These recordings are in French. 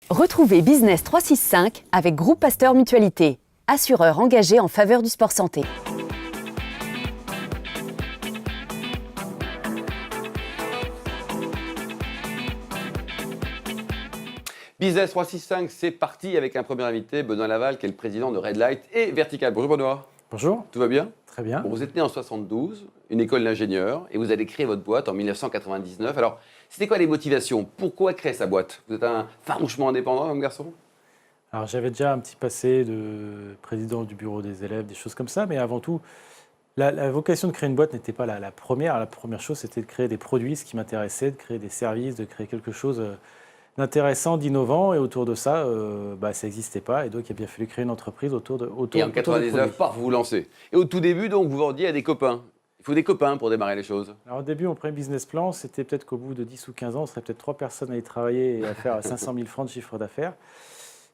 Retrouvez Business 365 avec Groupe Pasteur Mutualité, assureur engagé en faveur du sport santé. Business 365, c'est parti avec un premier invité, Benoît Laval, qui est le président de Red Light et Vertical. Bonjour Benoît. Bonjour. Tout va bien? Très bien. Bon, vous êtes né en 72, une école d'ingénieur, et vous allez créer votre boîte en 1999. Alors, c'était quoi les motivations? Pourquoi créer sa boîte? Vous êtes un farouchement indépendant comme garçon? Alors j'avais déjà un petit passé de président du bureau des élèves, des choses comme ça, mais avant tout, la vocation de créer une boîte n'était pas la première. La première chose, c'était de créer des produits, ce qui m'intéressait, de créer des services, de créer quelque chose d'intéressant, d'innovant, et autour de ça, ça n'existait pas, et donc il a bien fallu créer une entreprise autour de Et en 99, paf, vous vous lancez. Et au tout début, donc, vous vendiez à des copains. Il faut des copains pour démarrer les choses. Alors au début, mon premier business plan, c'était peut-être qu'au bout de 10 ou 15 ans, on serait peut-être 3 personnes à y travailler et à faire 500 000 francs de chiffre d'affaires.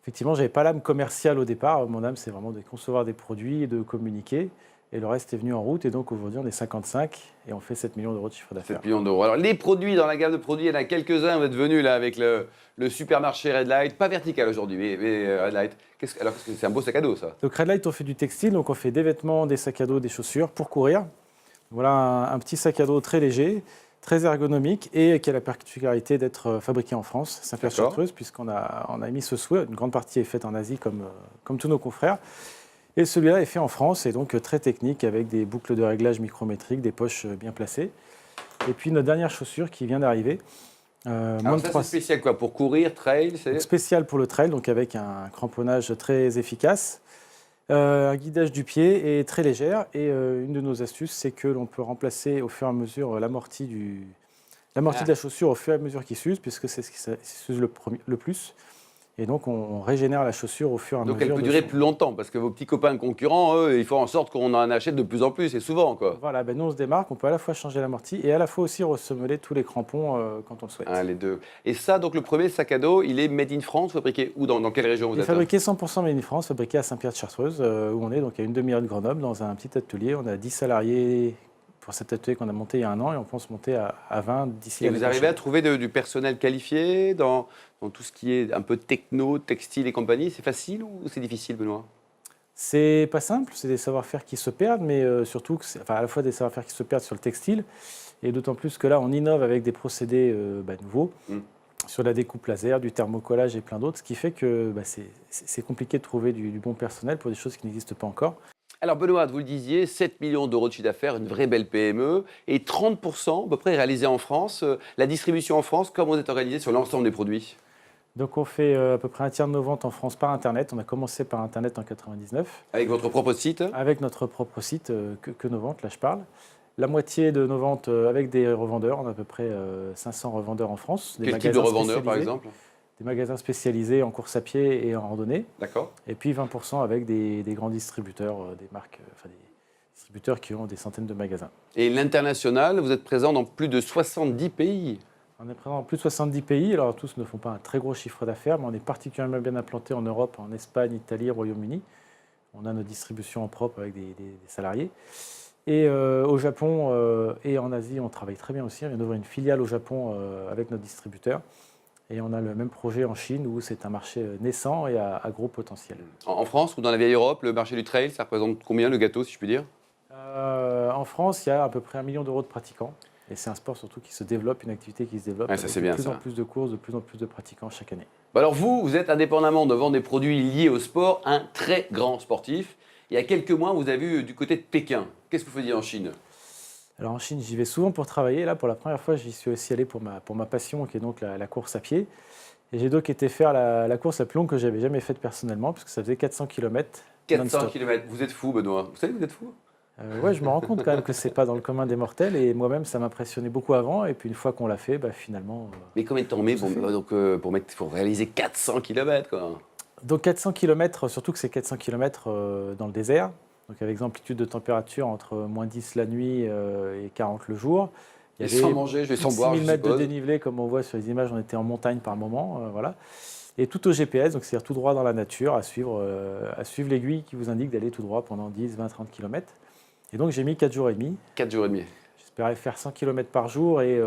Effectivement, je n'avais pas l'âme commerciale au départ. Mon âme, c'est vraiment de concevoir des produits et de communiquer. Et le reste est venu en route. Et donc aujourd'hui, on est 55 et on fait 7 millions d'euros de chiffre d'affaires. 7 millions d'euros. Alors les produits, dans la gamme de produits, il y en a quelques-uns. Vous êtes venus là avec le supermarché Red Light. Pas Vertical aujourd'hui, mais Red Light. Alors, c'est un beau sac à dos, ça. Donc Red Light, on fait du textile. Donc on fait des vêtements, des sacs à dos, des chaussures pour courir. Voilà un petit sac à dos très léger, très ergonomique et qui a la particularité d'être fabriqué en France, Saint-Pierre-Chartreuse, puisqu'on a émis ce souhait. Une grande partie est faite en Asie comme tous nos confrères. Et celui-là est fait en France et donc très technique avec des boucles de réglage micrométriques, des poches bien placées. Et puis notre dernière chaussure qui vient d'arriver. Alors ça, c'est spécial quoi? Pour courir, trail, c'est spécial pour le trail, donc avec un cramponnage très efficace. Un guidage du pied est très légère et une de nos astuces, c'est que l'on peut remplacer au fur et à mesure l'amorti de la chaussure au fur et à mesure qu'il s'use, puisque c'est ce qui s'use le plus. Et donc, on régénère la chaussure au fur et à mesure. Donc, elle peut durer plus longtemps, parce que vos petits copains concurrents, eux, ils font en sorte qu'on en achète de plus en plus, et souvent, quoi. Voilà, nous, on se démarque, on peut à la fois changer l'amorti et à la fois aussi ressemeler tous les crampons quand on le souhaite. Les deux. Et ça, donc, le premier sac à dos, il est made in France, fabriqué où? Dans quelle région vous êtes? Il est fabriqué 100% made in France, fabriqué à Saint-Pierre-de-Chartreuse, où on est donc à une demi-heure de Grenoble, dans un petit atelier. On a 10 salariés pour cet atelier qu'on a monté il y a un an, et on pense monter à 20 d'ici l'année prochaine. Et vous arrivez à trouver du personnel qualifié dans tout ce qui est un peu techno, textile et compagnie? C'est facile ou c'est difficile, Benoît? C'est pas simple, c'est des savoir-faire qui se perdent, mais surtout, à la fois des savoir-faire qui se perdent sur le textile, et d'autant plus que là, on innove avec des procédés nouveaux, sur la découpe laser, du thermocollage et plein d'autres, ce qui fait que c'est compliqué de trouver du bon personnel pour des choses qui n'existent pas encore. Alors Benoît, vous le disiez, 7 millions d'euros de chiffre d'affaires, une vraie belle PME, et 30% à peu près réalisé en France. La distribution en France, comment vous êtes organisé sur l'ensemble des produits? Donc on fait à peu près un tiers de nos ventes en France par Internet. On a commencé par Internet en 99. Avec votre propre site? Avec notre propre site, que nos ventes, là je parle. La moitié de nos ventes avec des revendeurs. On a à peu près 500 revendeurs en France. Quel type de revendeurs par exemple? Des magasins spécialisés en course à pied et en randonnée. D'accord. Et puis 20% avec des grands distributeurs, des marques, des distributeurs qui ont des centaines de magasins. Et l'international, vous êtes présent dans plus de 70 pays? On est présent dans plus de 70 pays. Alors tous ne font pas un très gros chiffre d'affaires, mais on est particulièrement bien implanté en Europe, en Espagne, Italie, Royaume-Uni. On a notre distribution en propre avec des salariés. Et au Japon et en Asie, on travaille très bien aussi. On vient d'ouvrir une filiale au Japon avec notre distributeur. Et on a le même projet en Chine où c'est un marché naissant et à gros potentiel. En France ou dans la vieille Europe, le marché du trail, ça représente combien le gâteau, si je puis dire? En France, il y a à peu près 1 million d'euros de pratiquants. Et c'est un sport surtout qui se développe, une activité qui se développe. Ouais, ça, c'est bien, de plus en plus de courses, de plus en plus de pratiquants chaque année. Alors vous êtes indépendamment de vendre des produits liés au sport, un très grand sportif. Il y a quelques mois, vous avez vu du côté de Pékin. Qu'est-ce que vous faisiez en Chine? Alors en Chine, j'y vais souvent pour travailler. Là, pour la première fois, j'y suis aussi allé pour ma passion, qui est donc la course à pied. Et j'ai donc été faire la course la plus longue que j'avais jamais faite personnellement, puisque ça faisait 400 km. 400 km, vous êtes fou, Benoît. Vous savez que vous êtes fou? Ouais, je me rends compte quand même que c'est pas dans le commun des mortels. Et moi-même, ça m'impressionnait beaucoup avant. Et puis une fois qu'on l'a fait, finalement... Mais combien de temps on met pour réaliser 400 km quoi? Donc 400 km, surtout que c'est 400 km dans le désert. Donc avec des amplitudes de température entre moins 10 la nuit et 40 le jour. Il y avait sans manger, sans boire, 6000 mètres de dénivelé, comme on voit sur les images, on était en montagne par moment. Voilà. Et tout au GPS, donc c'est-à-dire tout droit dans la nature, à suivre l'aiguille qui vous indique d'aller tout droit pendant 10, 20, 30 km. Et donc j'ai mis 4 jours et demi. 4 jours et demi. J'espérais faire 100 km par jour et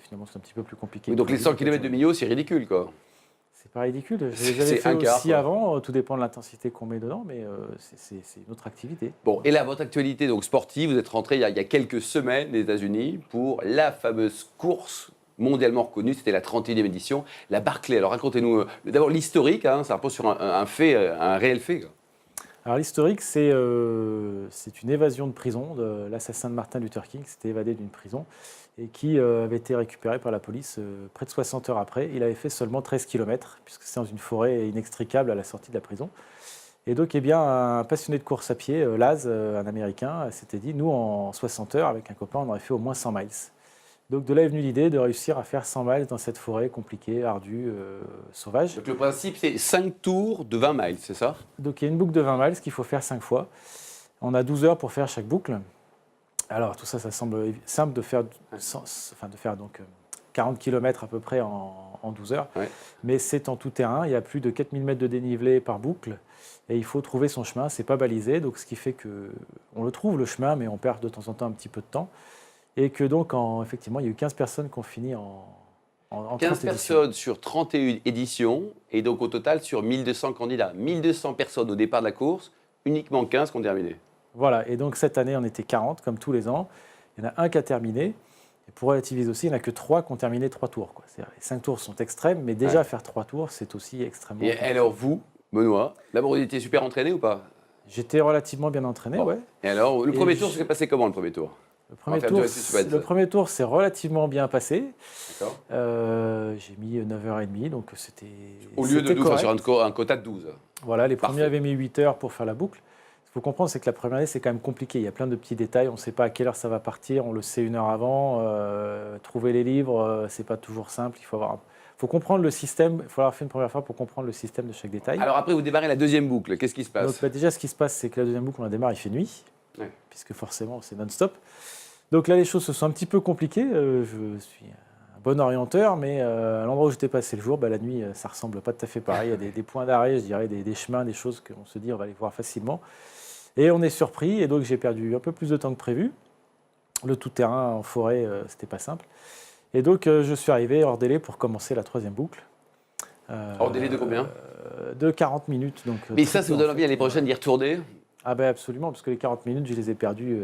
finalement c'est un petit peu plus compliqué. Oui, donc les 100 km de Millau, c'est ridicule quoi. C'est pas ridicule. Je les C'est avais fait un quart, aussi quoi. avant. Tout dépend de l'intensité qu'on met dedans, mais c'est une autre activité. Bon, et là, votre actualité donc sportive, vous êtes rentré il y a quelques semaines des États-Unis pour la fameuse course mondialement reconnue, c'était la 31e édition, la Barclay. Alors racontez-nous d'abord l'historique, hein, ça repose sur un fait, un réel fait. Quoi. Alors l'historique, c'est une évasion de prison de l'assassin de Martin Luther King, qui s'était évadé d'une prison et qui avait été récupéré par la police près de 60 heures après. Il avait fait seulement 13 km, puisque c'est dans une forêt inextricable à la sortie de la prison. Et donc, eh bien, un passionné de course à pied, Laz, un Américain, s'était dit, nous, en 60 heures, avec un copain, on aurait fait au moins 100 miles. Donc de là est venue l'idée de réussir à faire 100 miles dans cette forêt compliquée, ardue, sauvage. Donc le principe, c'est 5 tours de 20 miles, c'est ça? Donc il y a une boucle de 20 miles qu'il faut faire 5 fois. On a 12 heures pour faire chaque boucle. Alors tout ça, ça semble simple de faire, donc 40 km à peu près en 12 heures. Ouais. Mais c'est en tout terrain, il y a plus de 4000 mètres de dénivelé par boucle. Et il faut trouver son chemin, c'est pas balisé. Donc ce qui fait qu'on le trouve le chemin, mais on perd de temps en temps un petit peu de temps. Et que donc, effectivement, il y a eu 15 personnes qui ont fini en 15 personnes sur 31 éditions, et donc au total sur 1200 candidats. 1200 personnes au départ de la course, uniquement 15 qui ont terminé. Voilà, et donc cette année, on était 40, comme tous les ans. Il y en a un qui a terminé. Et pour relativiser aussi, il n'y en a que 3 qui ont terminé 3 tours. Les 5 tours sont extrêmes, mais déjà faire 3 tours, c'est aussi extrêmement Et alors vous, Benoît, d'abord vous étiez super entraîné ou pas? J'étais relativement bien entraîné, Bon. ouais. Et alors, le premier tour, ça s'est passé comment le premier tour? Le premier tour s'est relativement bien passé. D'accord. J'ai mis 9h30, donc c'était. Au lieu de 12, correct. sur un quota de 12. Voilà, les Parfait. premiers avaient mis 8 heures pour faire la boucle. Ce qu'il faut comprendre, c'est que la première année, c'est quand même compliqué. Il y a plein de petits détails. On ne sait pas à quelle heure ça va partir. On le sait 1 heure avant. Trouver les livres, c'est pas toujours simple. Il faut comprendre le système. Il faut avoir fait une première fois pour comprendre le système de chaque détail. Alors après, vous démarrez la deuxième boucle. Qu'est-ce qui se passe? Donc, déjà, ce qui se passe, c'est que la deuxième boucle, on la démarre, il fait nuit, Ouais. puisque forcément, c'est non-stop. Donc là, les choses se sont un petit peu compliquées. Je suis un bon orienteur, mais à l'endroit où j'étais passé le jour, la nuit, ça ne ressemble pas tout à fait pareil. Il y a des points d'arrêt, je dirais, des chemins, des choses qu'on se dit, on va les voir facilement. Et on est surpris, et donc j'ai perdu un peu plus de temps que prévu. Le tout-terrain en forêt, c'était pas simple. Et donc, je suis arrivé hors délai pour commencer la troisième boucle. Hors délai de combien? De 40 minutes. Donc, Mais ça vous donne envie l'année prochaine d'y retourner? Ah ben absolument, parce que les 40 minutes, je les ai perdues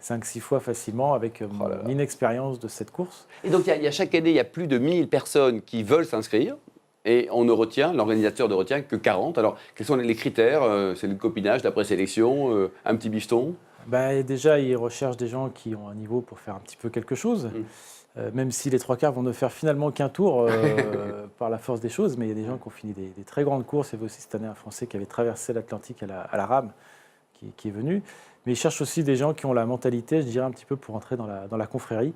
5-6 fois facilement avec mon inexpérience de cette course. Et donc, il y a chaque année, il y a plus de 1000 personnes qui veulent s'inscrire. Et on ne retient, l'organisateur ne retient que 40. Alors, quels sont les critères? C'est le copinage, la présélection, un petit bifton? Déjà, ils recherchent des gens qui ont un niveau pour faire un petit peu quelque chose. Même si les 3 quarts vont ne faire finalement qu'un tour par la force des choses, mais il y a des gens qui ont fini des très grandes courses. Il y avait aussi cette année un Français qui avait traversé l'Atlantique à la rame, qui est venu. Mais ils cherchent aussi des gens qui ont la mentalité, je dirais, un petit peu pour entrer dans la confrérie.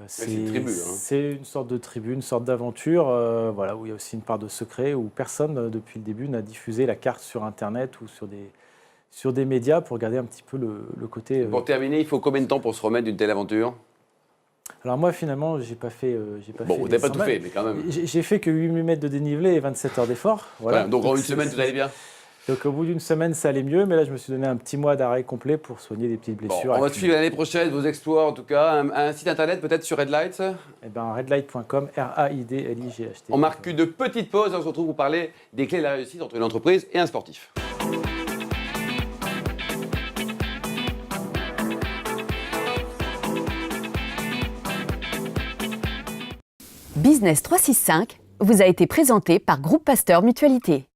C'est une tribu. C'est une sorte de tribu, une sorte d'aventure, où il y a aussi une part de secret, où personne, depuis le début, n'a diffusé la carte sur Internet ou sur des médias pour garder un petit peu le côté... Pour terminer, il faut combien de temps pour se remettre d'une telle aventure? Alors moi, finalement, j'ai pas fait. Bon, vous n'avez pas tout fait, mais quand même. J'ai fait que 8 000 mètres de dénivelé et 27 heures d'effort. Voilà. Ouais, donc en une semaine, tout allait bien? Donc au bout d'une semaine, ça allait mieux, mais là, je me suis donné un petit mois d'arrêt complet pour soigner des petites blessures. On va suivre l'année prochaine vos exploits, en tout cas. Un site internet peut-être sur Red Light? Redlight.com, RAIDLIGHT. On marque une petite pause et on se retrouve pour parler des clés de la réussite entre une entreprise et un sportif. Business 365 vous a été présenté par Groupe Pasteur Mutualité.